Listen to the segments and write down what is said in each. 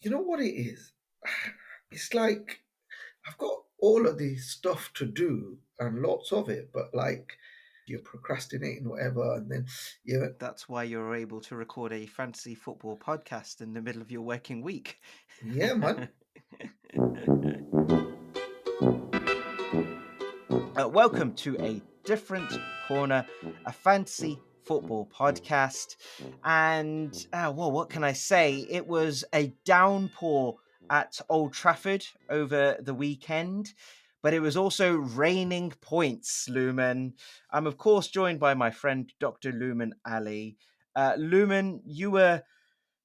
You know what it is? It's like I've got all of this stuff to do and lots of it, but like you're procrastinating, whatever, and then you That's why you're able to record a fantasy football podcast in the middle of your working week. yeah, man. Welcome to a different corner, a fantasy football podcast. And, well, what can I say? It was a downpour at Old Trafford over the weekend, but it was also raining points, Luman. I'm, of course, joined by my friend, Dr. Luman Ali. Luman, you were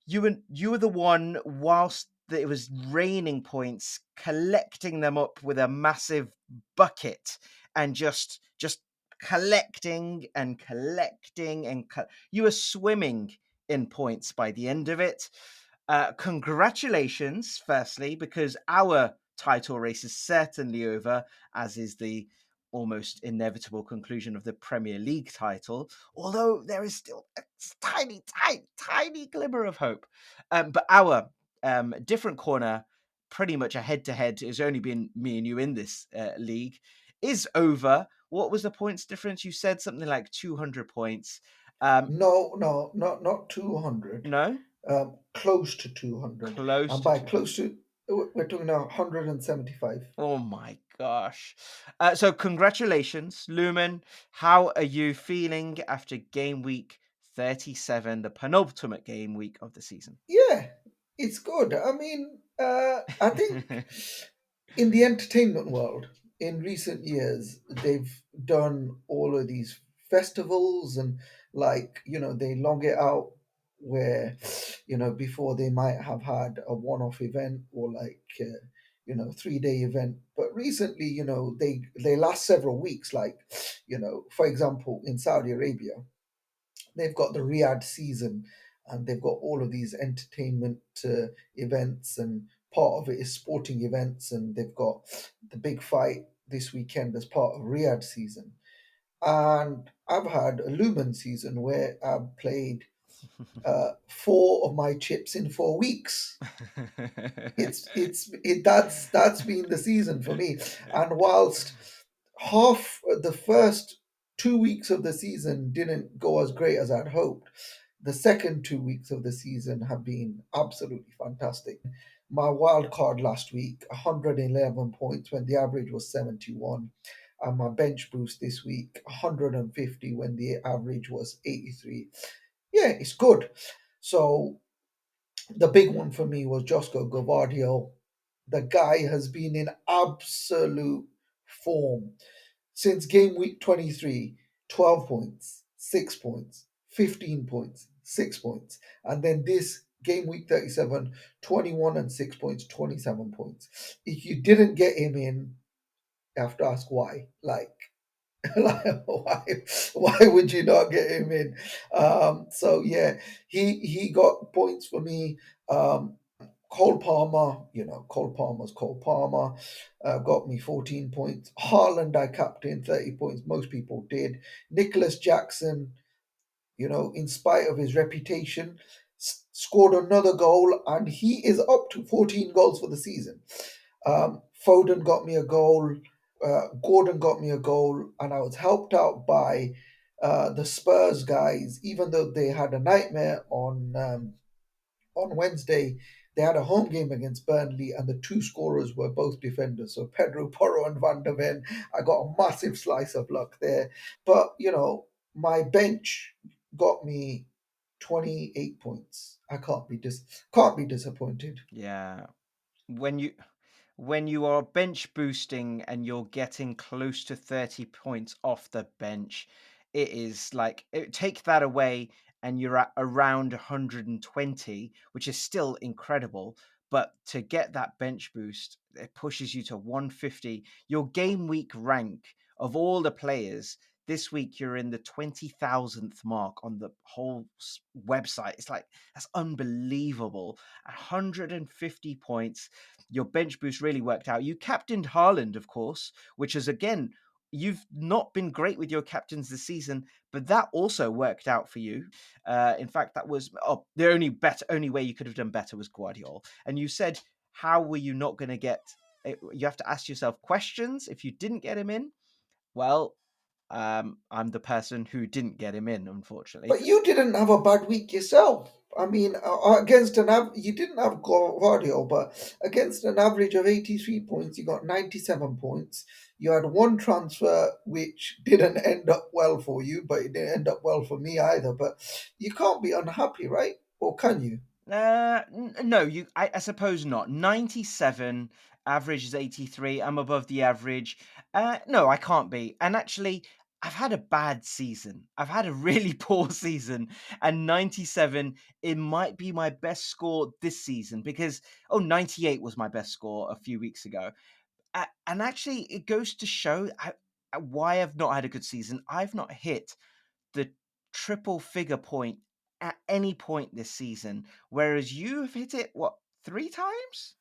the one whilst it was raining points, collecting them up with a massive bucket and just collecting and you were swimming in points by the end of it. Congratulations, firstly, because our title race is certainly over, as is the almost inevitable conclusion of the Premier League title, although there is still a tiny glimmer of hope. But our different corner, pretty much a head-to-head, has only been me and you in this league, is over. What was the points difference? You said something like 200 points. Um, No, no, not 200. no? Close to 200, Close and to by 200. close to we're talking now 175. Oh my gosh. So congratulations, Lumen. How are you feeling after game week 37, the penultimate game week of the season? Yeah, it's good. I mean, I think in the entertainment world, in recent years, they've done all of these festivals and they long it out where, before they might have had a one-off event or 3-day event. But recently, they last several weeks. Like, for example, in Saudi Arabia, they've got the Riyadh season and they've got all of these entertainment events, and part of it is sporting events, and they've got the big fight this weekend as part of Riyadh season. And I've had a Lumen season where I've played four of my chips in 4 weeks. That's been the season for me. And whilst half the first 2 weeks of the season didn't go as great as I'd hoped, the second 2 weeks of the season have been absolutely fantastic. My wild card last week, 111 points when the average was 71. And my bench boost this week, 150 when the average was 83. Yeah, it's good. So the big one for me was Josko Gavardio. The guy has been in absolute form since game week 23. 12 points, 6 points, 15 points, 6 points. And then this game week 37, 21 and 6 points, 27 points. If you didn't get him in, you have to ask why. Like, why would you not get him in? So yeah, he got points for me. Cole Palmer, Cole Palmer's Cole Palmer, got me 14 points. Haaland, I captained 30 points. Most people did. Nicholas Jackson, in spite of his reputation, scored another goal, and he is up to 14 goals for the season. Foden got me a goal. Gordon got me a goal, and I was helped out by the Spurs guys. Even though they had a nightmare on Wednesday, they had a home game against Burnley, and the two scorers were both defenders. So Pedro Porro and Van der Ven. I got a massive slice of luck there. But my bench got me 28 points. I can't be disappointed. Yeah. When you are bench boosting and you're getting close to 30 points off the bench, it is like take that away and you're at around 120, which is still incredible. But to get that bench boost, it pushes you to 150. Your game week rank of all the players this week, you're in the 20,000th mark on the whole website. It's like, that's unbelievable. 150 points. Your bench boost really worked out. You captained Haaland, of course, which is again you've not been great with your captains this season, but that also worked out for you. In fact, that was the only way you could have done better was Guardiola. And you said, how were you not going to get? You have to ask yourself questions if you didn't get him in. Well, I'm the person who didn't get him in, unfortunately. But you didn't have a bad week yourself. I mean, against you didn't have Guardiola, but against an average of 83 points, you got 97 points. You had one transfer which didn't end up well for you, but it didn't end up well for me either. But you can't be unhappy, right? Or can you? No, I suppose not. 97, average is 83. I'm above the average. No, I can't be. And actually, I've had a bad season. I've had a really poor season. And 97, it might be my best score this season because, 98 was my best score a few weeks ago. And actually, it goes to show why I've not had a good season. I've not hit the triple figure point at any point this season, whereas you've hit it, what, three times?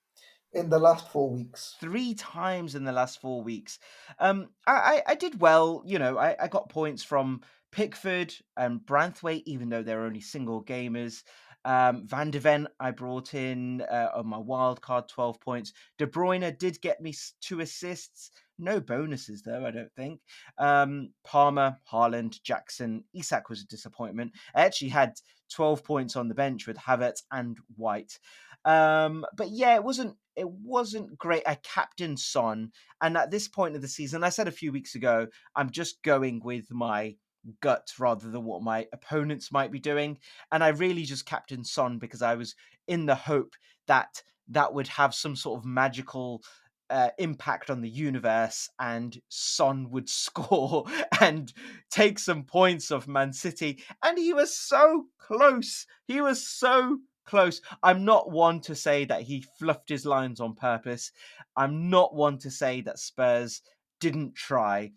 In the last 4 weeks. Three times in the last 4 weeks. I did well. I got points from Pickford and Branthwaite, even though they're only single gamers. Van de Ven, I brought in on my wild card, 12 points. De Bruyne did get me 2 assists. No bonuses, though, I don't think. Palmer, Haaland, Jackson, Isak was a disappointment. I actually had 12 points on the bench with Havertz and White. But yeah, it wasn't great. I captained Son, and at this point of the season, I said a few weeks ago, I'm just going with my gut rather than what my opponents might be doing. And I really just captained Son because I was in the hope that that would have some sort of magical impact on the universe, and Son would score and take some points off Man City. And he was so close. He was so close. I'm not one to say that he fluffed his lines on purpose. I'm not one to say that Spurs didn't try.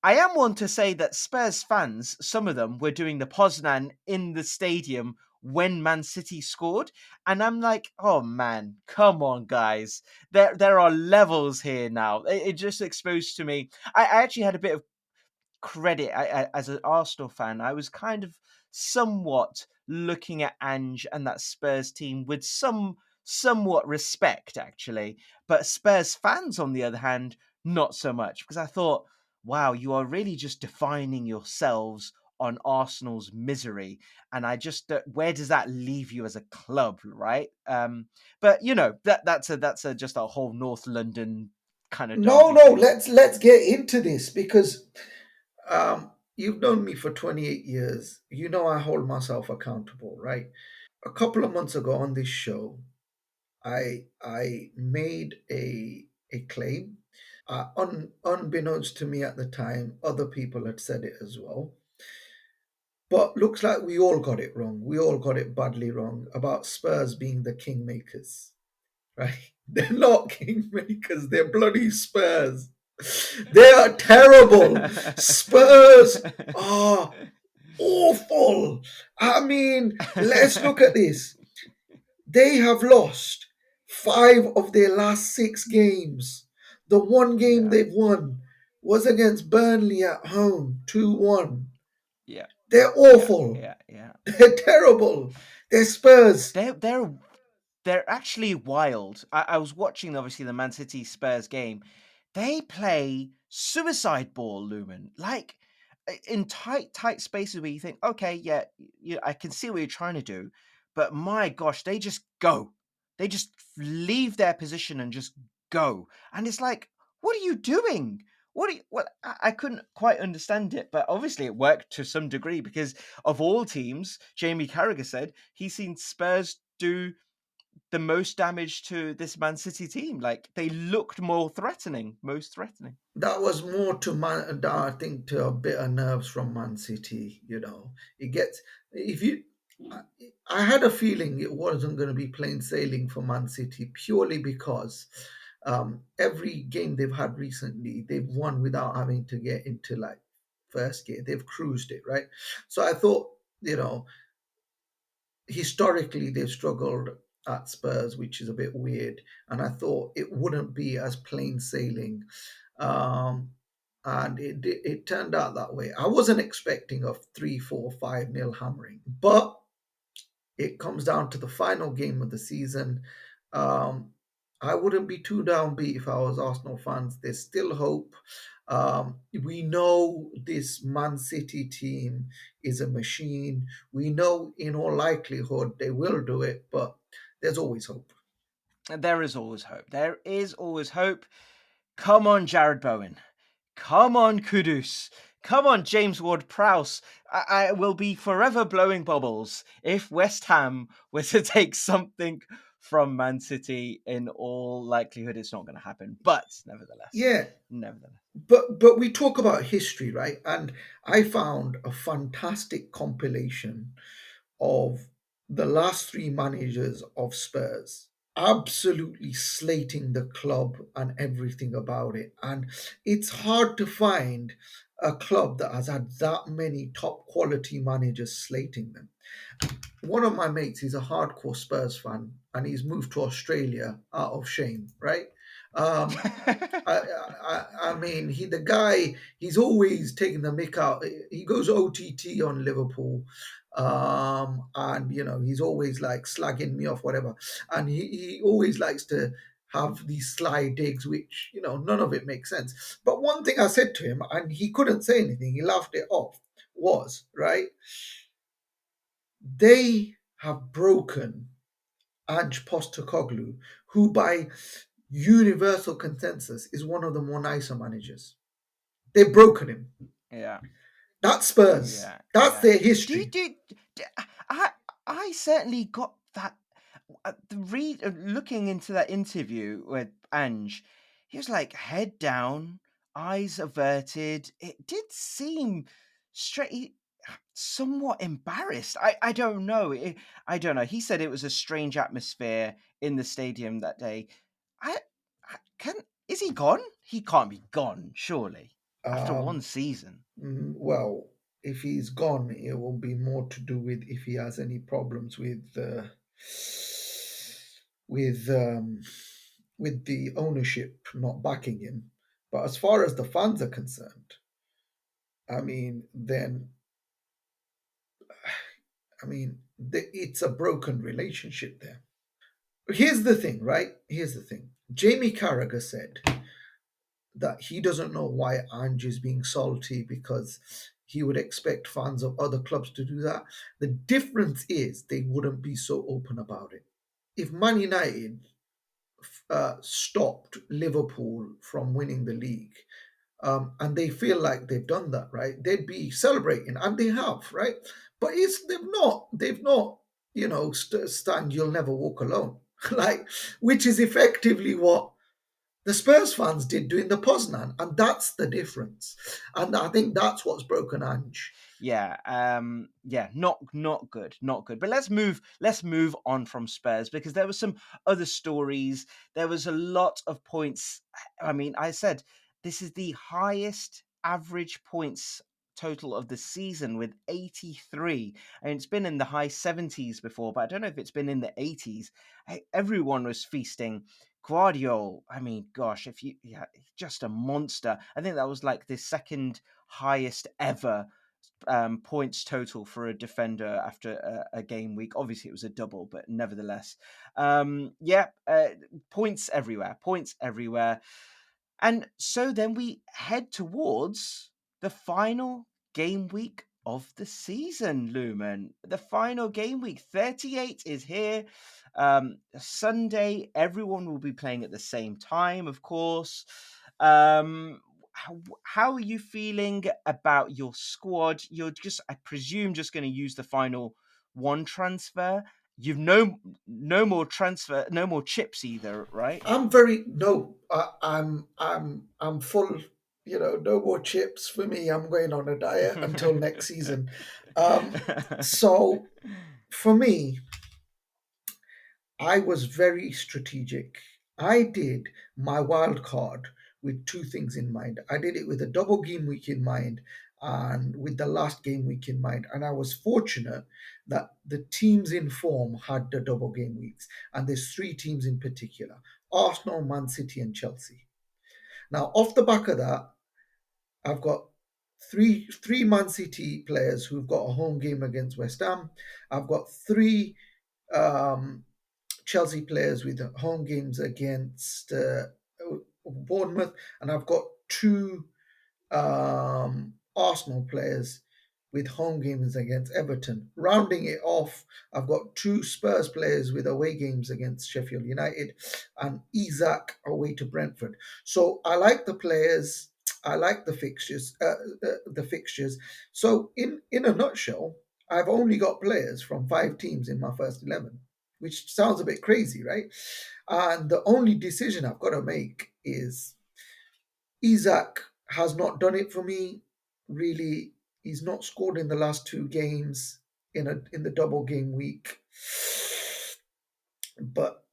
I am one to say that Spurs fans, some of them, were doing the Poznan in the stadium when Man City scored, and I'm like, oh man, come on, guys. There are levels here now. It just exposed to me. I actually had a bit of credit. As an Arsenal fan, I was kind of somewhat looking at Ange and that Spurs team with somewhat respect, actually. But Spurs fans, on the other hand, not so much, because I thought, wow, you are really just defining yourselves on Arsenal's misery, and I just where does that leave you as a club, right? But that's a just a whole North London kind of No, derby no. thing. Let's get into this because you've known me for 28 years. You know I hold myself accountable, right? A couple of months ago on this show, I made a claim. Unbeknownst to me at the time, other people had said it as well. But looks like we all got it wrong. We all got it badly wrong about Spurs being the kingmakers, right? They're not kingmakers. They're bloody Spurs. They are terrible. Spurs are awful. I mean, let's look at this. They have lost 5 of their last 6 games. The one game Yeah, they've won was against Burnley at home, 2-1. yeah, They're yeah, awful. yeah, yeah. They're terrible. They're Spurs. They're actually wild. I was watching obviously the Man City Spurs game. They play suicide ball, Lumen. Like in tight spaces where you think, okay, yeah, I can see what you're trying to do, but my gosh, they just go. They just leave their position and just go. And it's like, what are you doing? What I couldn't quite understand it, but obviously it worked to some degree because of all teams, Jamie Carragher said he's seen Spurs do the most damage to this Man City team. Like they looked more threatening, most threatening. That was more to man. I think to a bit of nerves from Man City. It gets if you. I I had a feeling it wasn't going to be plain sailing for Man City purely because every game they've had recently, they've won without having to get into like first gear. They've cruised it, right? So I thought, historically they've struggled at Spurs, which is a bit weird. And I thought it wouldn't be as plain sailing. Um, and it turned out that way. I wasn't expecting a 3-4-5 nil hammering, but it comes down to the final game of the season. Um, I wouldn't be too downbeat if I was Arsenal fans. There's still hope. We know this Man City team is a machine. We know in all likelihood they will do it, but there's always hope. There is always hope. There is always hope. Come on, Jared Bowen. Come on, Kudus. Come on, James Ward Prowse. I will be forever blowing bubbles if West Ham were to take something from Man City. In all likelihood, it's not going to happen. But nevertheless, Yeah, nevertheless. but we talk about history, right? And I found a fantastic compilation of the last three managers of Spurs absolutely slating the club and everything about it. And it's hard to find a club that has had that many top quality managers slating them. One of my mates is a hardcore Spurs fan and he's moved to Australia out of shame, right? Um, I mean, the guy, he's always taking the mick out. He goes OTT on Liverpool, and he's always like slagging me off, whatever. And he always likes to have these sly digs, which none of it makes sense. But one thing I said to him, and he couldn't say anything. He laughed it off. Was right. They have broken Ange Postecoglou, who by universal consensus is one of the more nicer managers. They've broken him. Yeah, That's Spurs. yeah, That's yeah. their Do you history. do? I I certainly got that. Looking into that interview with Ange, he was like head down, eyes averted. It did seem straight, somewhat embarrassed. I don't know. I don't know. He said it was a strange atmosphere in the stadium that day. I can. Is he gone? He can't be gone, surely, after one Um, season. well, if he's gone, it will be more to do with if he has any problems with um, with the ownership not backing him. But as far as the fans are concerned, I mean, then it's a broken relationship there. Here's the thing, right? Here's the thing. Jamie Carragher said that he doesn't know why Ange is being salty because he would expect fans of other clubs to do that. The difference is they wouldn't be so open about it. If Man United stopped Liverpool from winning the league, and they feel like they've done that, right? They'd be celebrating, and they have, right? But it's they've not. They've not. Stand. You'll never walk alone. Like, which is effectively what the Spurs fans did during the Poznan, and that's the difference. And I think that's what's broken Ange. Yeah, yeah, not good, not good. But let's move on from Spurs because there were some other stories. There was a lot of points. I mean, I said this is the highest average points total of the season with 83. And it's been in the high 70s before, but I don't know if it's been in the 80s. Everyone was feasting. Guardiol, I mean, gosh, if you yeah, just a monster. I think that was like the second highest ever points total for a defender after a game week. Obviously, it was a double, but nevertheless, yeah, points everywhere, points everywhere. And so then we head towards the final game week of the season, Lumen. The final game week, 38 is here. Sunday, everyone will be playing at the same time, of course. How are you feeling about your squad? You're just, I presume, just going to use the final one transfer. You've no more transfer, no more chips either, right? I'm very no. I'm full. No more chips for me. I'm going on a diet until next season. So for me, I was very strategic. I did my wild card with two things in mind. I did it with a double game week in mind and with the last game week in mind. And I was fortunate that the teams in form had the double game weeks. And there's three teams in particular: Arsenal, Man City, and Chelsea. Now, off the back of that, I've got three Man City players who've got a home game against West Ham. I've got three um, Chelsea players with home games against Bournemouth, and I've got two Arsenal players with home games against Everton. Rounding it off, I've got two Spurs players with away games against Sheffield United and Isak away to Brentford. So I like the players. I like the fixtures. The fixtures. So in a nutshell, I've only got players from five teams in my first 11, which sounds a bit crazy, right? And the only decision I've got to make is Isak has not done it for me. Really, he's not scored in the last two games in the double game week. But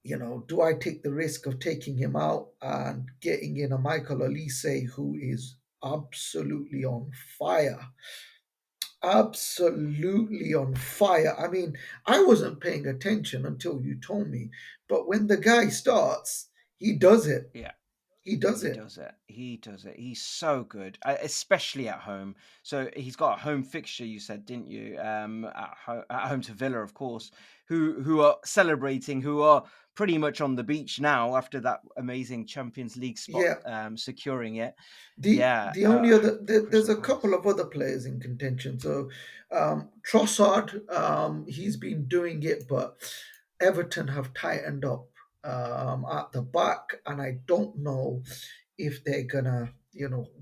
do I take the risk of taking him out and getting in a Michael Olise who is absolutely on fire? Absolutely on fire. I mean, I wasn't paying attention until you told me, but when the guy starts, he does it. Yeah. He does He it. does it. He does it. He's so good, especially at home. So he's got a home fixture. You said, didn't you? At home to Villa, of course, who are celebrating, who are pretty much on the beach now after that amazing Champions League spot, Yeah, securing it. Yeah, the only other there's Crystal a couple Palace. of other players in contention. So Trossard, he's been doing it, but Everton have tightened up at the back, and I don't know if they're gonna,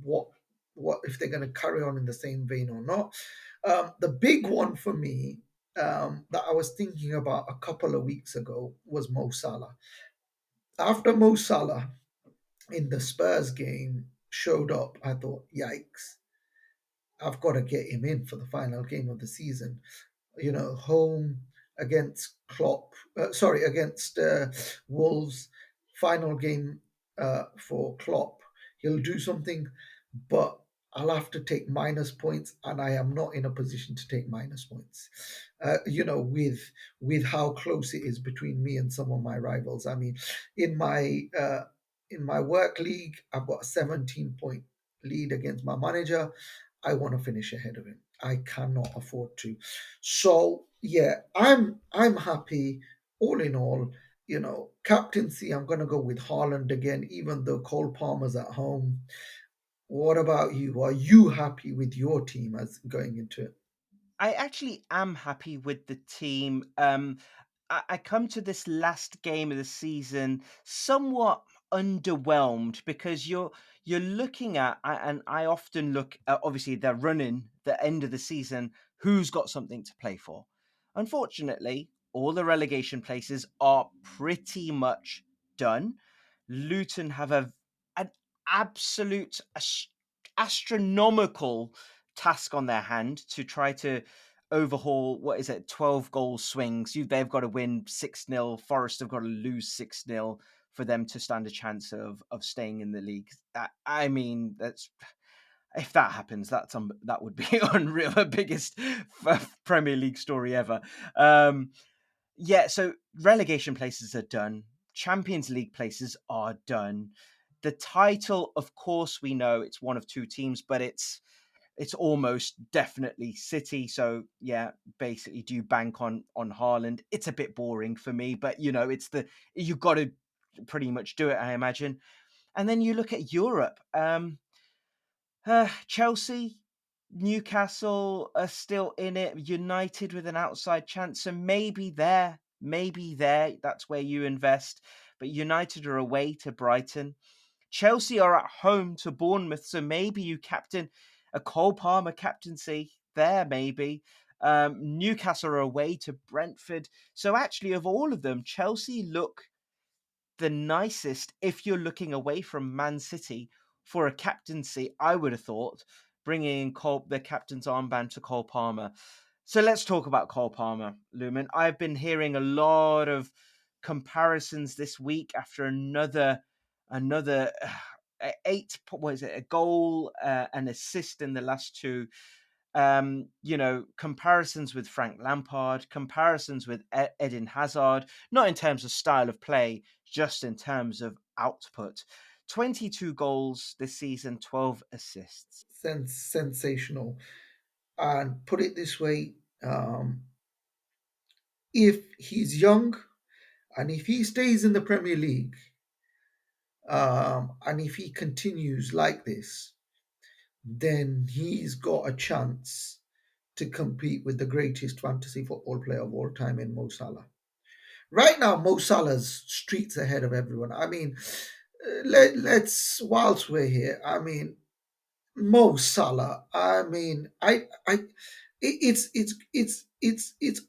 what if they're gonna carry on in the same vein or not. The big one for me that I was thinking about a couple of weeks ago was Mo Salah. After Mo Salah in the Spurs game showed up, I thought, yikes, I've got to get him in for the final game of the season. Home against against Wolves, final game for Klopp. He'll do something, but I'll have to take minus points, and I am not in a position to take minus points. With how close it is between me and some of my rivals. I mean, in my uh, in my work league, I've got a 17-point lead against my manager. I want to finish ahead of him. I cannot afford to. So yeah, I'm happy. All in all, captaincy. I'm gonna go with Haaland again, even though Cole Palmer's at home. What about you? Are you happy with your team as going into it? I actually am happy with the team. I come to this last game of the season somewhat underwhelmed because you're looking at and I often look at, obviously they're running the end of the season, who's got something to play for. Unfortunately, all the relegation places are pretty much done. Luton have an absolute astronomical task on their hand to try to overhaul, what is it, 12 goal swings. They've got to win 6-0. Forest have got to lose 6-0 for them to stand a chance of staying in the league. I mean, that's, if that happens, that would be unreal. The biggest Premier League story ever. Yeah, so relegation places are done. Champions League places are done. The title, of course, we know it's one of two teams, but it's almost definitely City. So yeah, basically, do you bank on Haaland? It's a bit boring for me, but it's you've got to pretty much do it, I imagine. And then you look at Europe. Chelsea, Newcastle are still in it. United with an outside chance, so maybe there. That's where you invest. But United are away to Brighton. Chelsea are at home to Bournemouth, so maybe you captain a Cole Palmer captaincy there, maybe. Newcastle are away to Brentford. So actually, of all of them, Chelsea look the nicest if you're looking away from Man City for a captaincy. I would have thought bringing in the captain's armband to Cole Palmer. So let's talk about Cole Palmer, Lumen. I've been hearing a lot of comparisons this week after another eight. What is it? A goal, an assist in the last two. Comparisons with Frank Lampard, comparisons with Eden Hazard, not in terms of style of play, just in terms of output. 22 goals this season, 12 assists. Sensational. And put it this way, if he's young and if he stays in the Premier League, and if he continues like this, then he's got a chance to compete with the greatest fantasy football player of all time in Mo Salah. Right now, Mo Salah's streets ahead of everyone. I mean, let's whilst we're here. I mean, Mo Salah. I mean, it's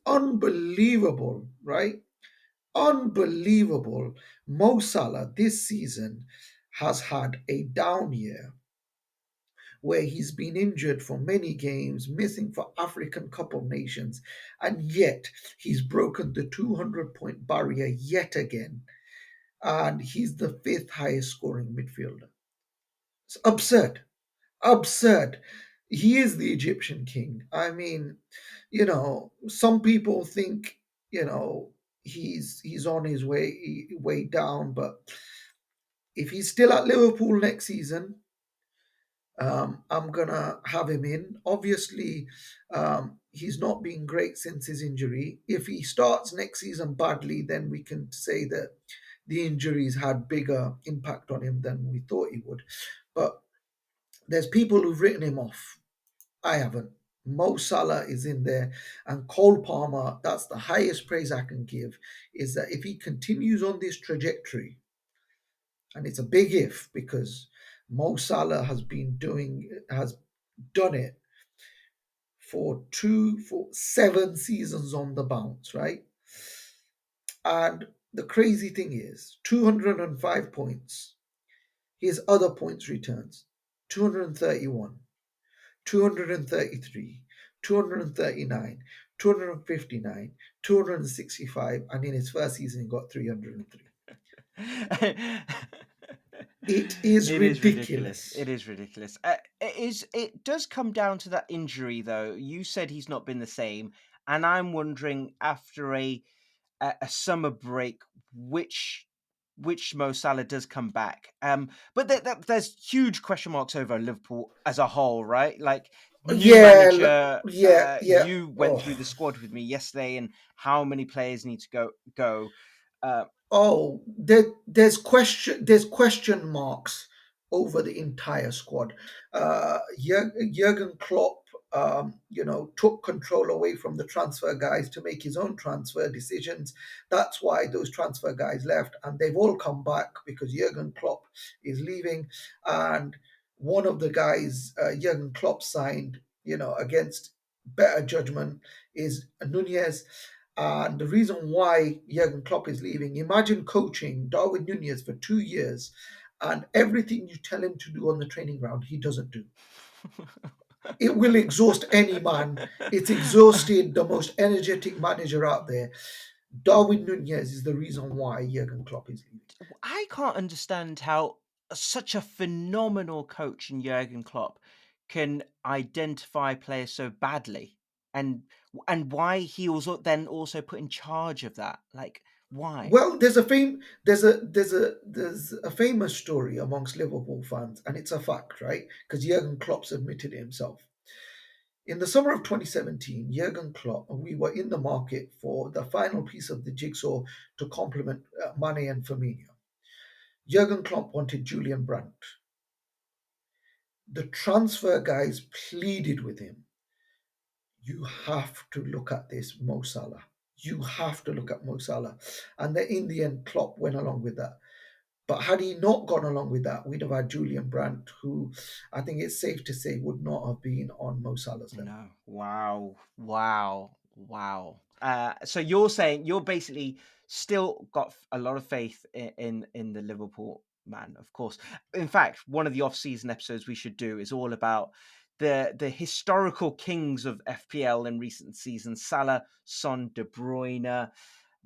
unbelievable, right? Unbelievable. Mo Salah this season has had a down year where he's been injured for many games, missing for African Cup of Nations, and yet he's broken the 200-point barrier yet again, and he's the fifth highest scoring midfielder. It's absurd. Absurd. He is the Egyptian king. I mean, some people think, he's on his way down, but if he's still at Liverpool next season, I'm gonna have him in. Obviously, he's not been great since his injury. If he starts next season badly, then we can say that the injuries had bigger impact on him than we thought he would. But there's people who've written him off. I haven't. Mo Salah is in there, and Cole Palmer. That's the highest praise I can give. Is that if he continues on this trajectory, and it's a big if because Mo Salah has done it for 7 seasons on the bounce, right? And the crazy thing is 205 points. His other points returns 231, 233, 239, 259, 265, and in his first season he got 303. It is It is ridiculous. ridiculous. It is ridiculous. It does come down to that injury, though. You said he's not been the same, and I'm wondering after a summer break, which Mo Salah does come back. But there's huge question marks over Liverpool as a whole, right? Like new Yeah, manager. yeah. You went Oh, through the squad with me yesterday, and how many players need to go. Uh, there's question marks over the entire squad. Jurgen Klopp, took control away from the transfer guys to make his own transfer decisions. That's why those transfer guys left, and they've all come back because Jurgen Klopp is leaving, and one of the guys Jurgen Klopp signed, against better judgment, is Nunez. And the reason why Jurgen Klopp is leaving, imagine coaching Darwin Nunez for 2 years and everything you tell him to do on the training ground, he doesn't do. It will exhaust any man. It's exhausted the most energetic manager out there. Darwin Nunez is the reason why Jurgen Klopp is leaving. I can't understand how such a phenomenal coach in Jurgen Klopp can identify players so badly, and why he was then also put in charge of that. Like, why? Well, there's a famous story amongst Liverpool fans, and it's a fact, right? Because Jurgen Klopp's admitted it himself. In the summer of 2017, Jurgen Klopp, we were in the market for the final piece of the jigsaw to complement Mane and Firmino. Jurgen Klopp wanted Julian Brandt. The transfer guys pleaded with him. You have to look at this, Mo Salah. You have to look at Mo Salah. And then in the end, Klopp went along with that. But had he not gone along with that, we'd have had Julian Brandt, who I think it's safe to say would not have been on Mo Salah's level. No. Wow. Wow. Wow. So you're saying you're basically still got a lot of faith in the Liverpool man, of course. In fact, one of the off-season episodes we should do is all about the historical kings of FPL in recent seasons: Salah, Son, De Bruyne.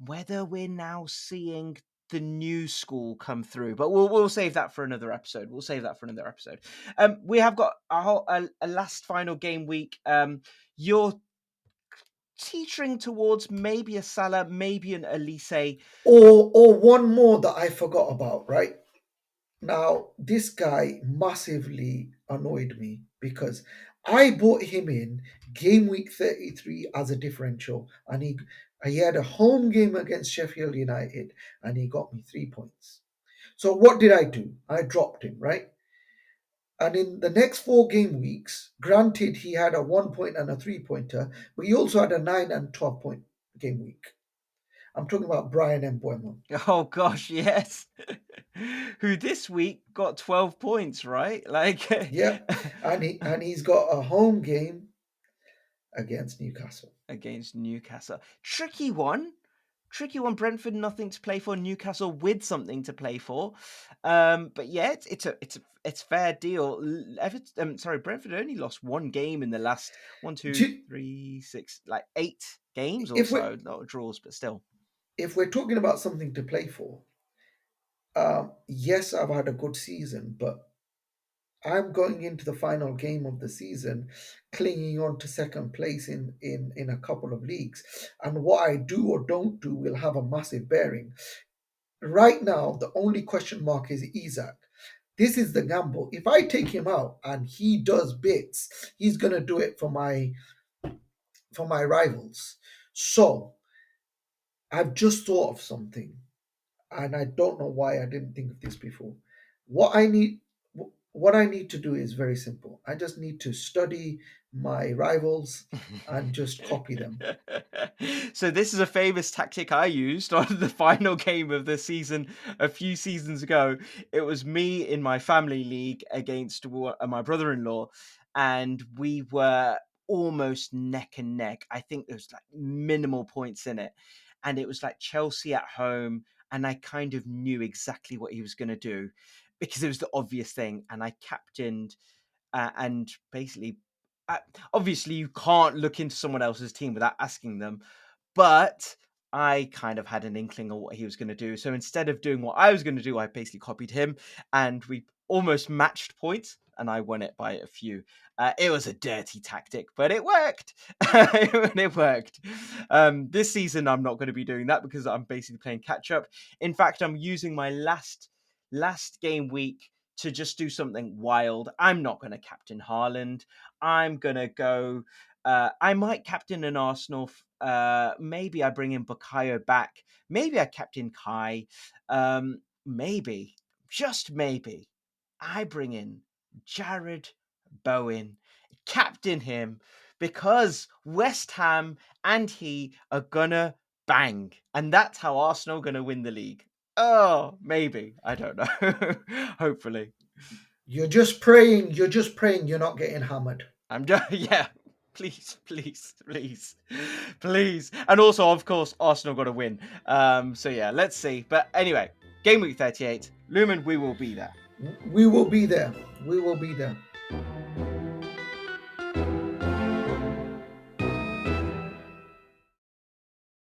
Whether we're now seeing the new school come through, but we'll save that for another episode. We'll save that for another episode. We have got a last final game week. You're teetering towards maybe a Salah, maybe an Elise. Or one more that I forgot about, right? Now, this guy massively annoyed me because I bought him in game week 33 as a differential, and he had a home game against Sheffield United, and he got me 3 points. So what did I do? I dropped him, right? And in the next four game weeks, granted he had a 1 point and a 3 pointer, but he also had a 9 and 12 point game week. I'm talking about Brian Mbuemo. Oh gosh, yes. Who this week got 12 points, right? Like Yep, and he's got a home game against Newcastle. against Newcastle. Tricky one. Tricky one. Brentford nothing to play for. Newcastle with something to play for. But yeah, it's fair deal. Sorry, Brentford only lost one game in the last one, two, Do- three, six, like 8 games or If we so. Not draws, but still. if we're talking about something to play for, yes, I've had a good season, but I'm going into the final game of the season, clinging on to second place in a couple of leagues, and what I do or don't do will have a massive bearing. Right now, the only question mark is Isaac. This is the gamble. If I take him out and he does bits, he's gonna do it for my rivals. So I've just thought of something, and I don't know why I didn't think of this before. What I need, what I need to do is very simple. I just need to study my rivals and just copy them. So this is a famous tactic I used on the final game of the season a few seasons ago. It was me in my family league against my brother-in-law, and we were almost neck and neck. I think there was like minimal points in it, and it was like Chelsea at home, and I kind of knew exactly what he was going to do because it was the obvious thing, and I captained and basically uh, obviously you can't look into someone else's team without asking them, but I kind of had an inkling of what he was going to do. So instead of doing what I was going to do, I basically copied him, and we almost matched points, and I won it by a few. It was a dirty tactic, but it worked. It worked. This season, I'm not going to be doing that because I'm basically playing catch up. In fact, I'm using my last game week to just do something wild. I'm not going to captain Haaland. I'm going to go. I might captain an Arsenal. Maybe I bring in Bukayo back. Maybe I captain Kai. Maybe, just maybe, I bring in Jared Bowen, captain him because West Ham and he are gonna bang, and that's how Arsenal are gonna win the league. Oh, maybe. I don't know. Hopefully. You're just praying you're not getting hammered. I'm done. Yeah. Please, please, please, please. And also, of course, Arsenal got to win. So yeah, let's see. But anyway, game week 38. Lumen, we will be there. We will be there. We will be there.